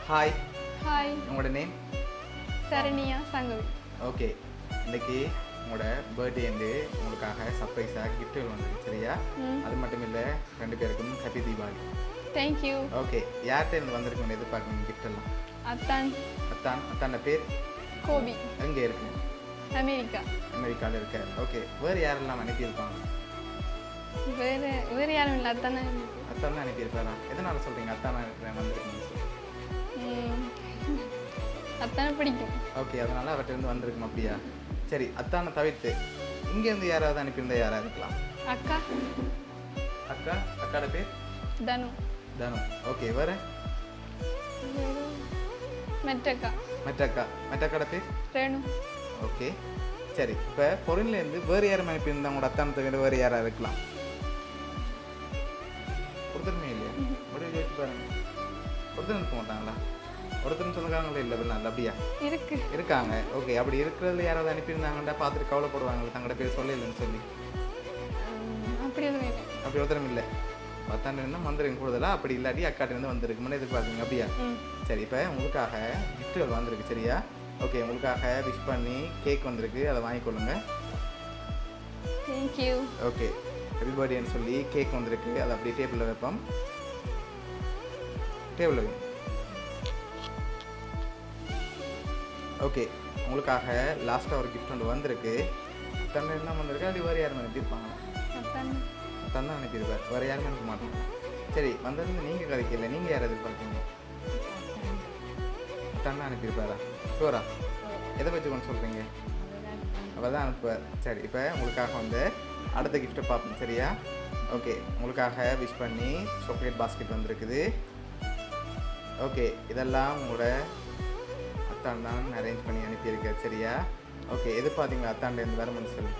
Hi, hi, உங்களோட name? Saranya Sangavi. Okay, இன்னைக்கு உங்களோட பர்த்டேண்டு உங்களுக்காக சர்ப்ரைஸாக கிஃப்ட்டுகள் வந்துருக்கு சரியா? அது மட்டும் இல்லை, 2 பேருக்கும் ஹாப்பி தீபாவளி. தேங்க்யூ. ஓகே, யார்கிட்ட இருந்து வந்திருக்குன்னு எதிர்பார்க்கணும் gift எல்லாம்? அத்தான் அத்தான பேர் கோபி, எங்கே இருக்கு? அமெரிக்கா. அமெரிக்காவில் இருக்க. ஓகே, வேறு யாரெல்லாம் அனுப்பியிருப்பாங்க? வேறு யாரும் இல்லை, அத்தானே. அத்தான் தான் அனுப்பியிருப்பாரா? எதனால் சொல்கிறீங்க அத்தானா வந்திருக்குன்னு? அத்தானை பிடிக்கும். ஓகே, அதனால் அவர்கிட்ட இருந்து வந்திருக்கும் அப்படியா? சரி, அத்தானை தவிர்த்து இங்கேருந்து யாராவது அனுப்பியிருந்தா யாராக இருக்கலாம்? அக்கா அக்காட பேர் தனு. ஓகே, வேறு? மெட்டக்கா. மெட்டக்காட பேர் ரேணு. ஓகே, சரி. இப்போ பொருள்லேருந்து வேறு யாரும் அனுப்பியிருந்தா உங்களோட அத்தானை தவிர வேறு யாராக இருக்கலாம்? ஒருத்தருமே இல்லையா? முடிவு யோசிச்சு பாருங்க. ஒருத்தர் இருக்க மாட்டாங்களா? ஒருத்தரும் சொந்தக்காரங்களே இல்லை நல்ல அப்படியா? இருக்காங்க. ஓகே, அப்படி இருக்கிறதுல யாராவது அனுப்பியிருந்தாங்கண்டா பார்த்துட்டு கவலைப்படுவாங்க தங்களோட பேர் சொல்லலைன்னு சொல்லி. அப்படி ஒருத்தரும் இல்லை. 10 வந்துருக்கு கூடுதலாக. அப்படி இல்லாட்டி அக்காட்டிலேருந்து வந்திருக்குன்னு எதிர்பார்க்குங்க அப்படியா? சரி, இப்போ உங்களுக்காக கிஃப்ட்டுகள் வந்திருக்கு சரியா? ஓகே, உங்களுக்காக விஷ் பண்ணி கேக் வந்திருக்கு, அதை வாங்கிக்கொள்ளுங்க. தேங்க்யூ. ஓகே, ஹாப்பி பர்த்டேன்னு சொல்லி கேக் வந்திருக்கு, அதை அப்படியே டேபிளில் வைப்போம். டேபிளில் வைப்போம். ஓகே, உங்களுக்காக லாஸ்ட்டாக ஒரு கிஃப்ட் ஒன்று வந்திருக்கு. தன்னை என்ன வந்திருக்கு? அப்படி வேறு யாரும் அனுப்பியிருப்பாங்க? அத்தான் தான் அனுப்பியிருப்பார், வேறு யாருமே அனுப்ப மாட்டாங்க. சரி, வந்தது நீங்கள் கதைக்கல, நீங்கள் யார் எதிர்பார்க்கீங்க? அத்தான் தான் அனுப்பியிருப்பாரா? ஷோரா? எதை வச்சு கொண்டு சொல்கிறீங்க? அவள் தான் அனுப்புவார். சரி, இப்போ உங்களுக்காக அடுத்த கிஃப்ட்டை பார்ப்போம் சரியா? ஓகே, உங்களுக்காக விஷ் பண்ணி சாக்லேட் பாஸ்கெட் வந்திருக்குது. ஓகே, இதெல்லாம் உங்களோட அத்தான் தான் அரேஞ்ச் பண்ணி அனுப்பியிருக்கார் சரியா? ஓகே, எதிர்பார்த்தீங்களா அத்தாண்டேருந்து வரணும்னு சொல்லி?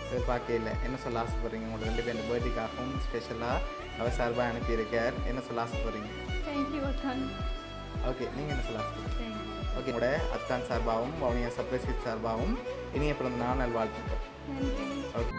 எதிர்பார்க்க இல்லை. என்ன சொல்ல ஆசைப்படுறீங்க? உங்களோட 2 பேர் பர்த்டேக்காகவும் ஸ்பெஷலாக அவர் சார்பாக அனுப்பியிருக்கார். என்ன சொல்ல ஆசைப்படுறீங்க? ஓகே, நீங்கள் என்ன சொல்ல ஆசைப்படுறீங்க? ஓகே, உங்களோட அத்தான் சார்பாகவும் வவுனியா சர்ப்ரைஸ் சார்பாகவும் இனிய பிறந்த நாள் நல்வாழ்த்துக்கள். ஓகே.